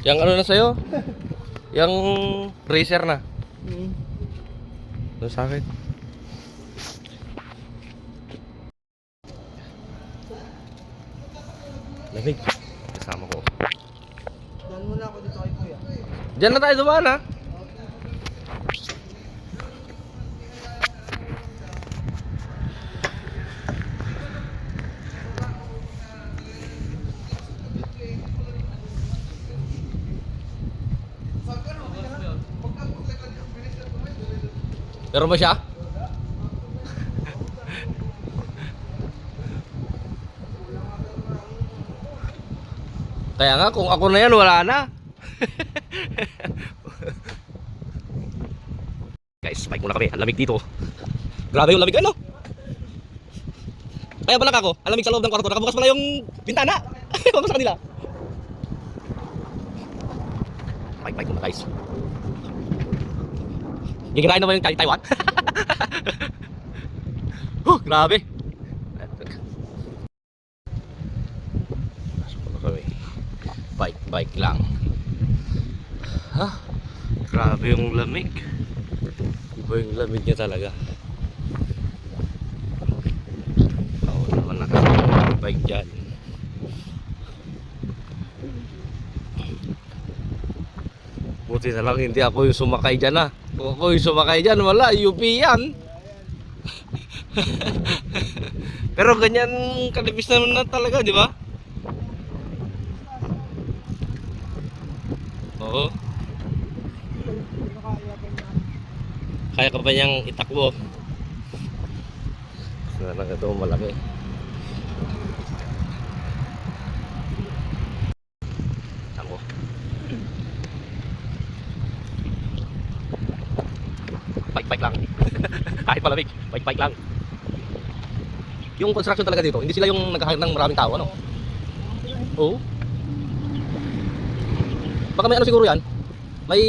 Yang ano na sa'yo? Yang racer na. Doon sa akin. Lamig. Kasama ko. Diyan muna ako dito kay kuya. Diyan na tayo dumaan ha. Meron ba siya? Kaya nga kung ako na yan wala na. Guys, bike muna kami. Ang lamig dito. Grabe yung lamig ano. Kaya pala ako, ang lamig sa loob ng kwarto. Nakabukas pala yung bintana. Vamos sa kanila. Bike muna guys. Gigirahin naman yung Taiwan. Grabe. Pasok na kami. Bike lang. Ha? Grabe yung lamig. Iba yung lamig niya talaga. Oo naman nakasabike dyan. Buti na lang hindi ako yung sumakay dyan ha. Kung ako yung sumakay dyan, wala, UP yan. Pero ganyan kalipis naman na talaga, di ba? Oo. Kaya ka pa niyang itakbo. Sana ito malaki. Ako. Bike lang. Kahit palamig, bike lang. Yung construction talaga dito, hindi sila yung nag-hire ng maraming tao, ano? Oo. Baka may ano siguro yan. May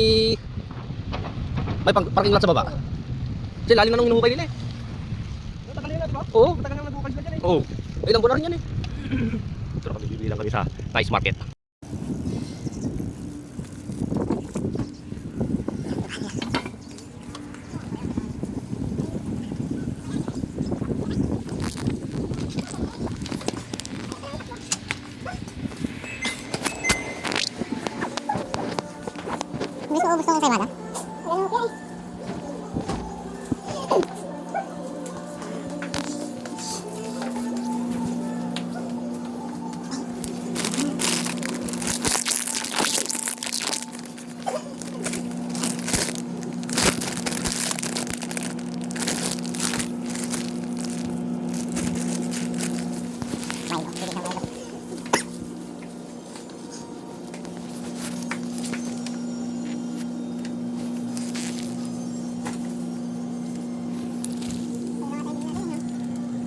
parking lot sa baba. Kasi lalim na nung hinuhukay nila eh. Matagal na ba? Oo. Matagal na nagbukas na dyan eh. Oo. Ilang buwan na rin yan eh. Pero kami bibili lang kami sa Nice Market. Gusto ko kayo mada?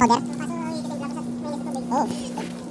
Powder? Oh.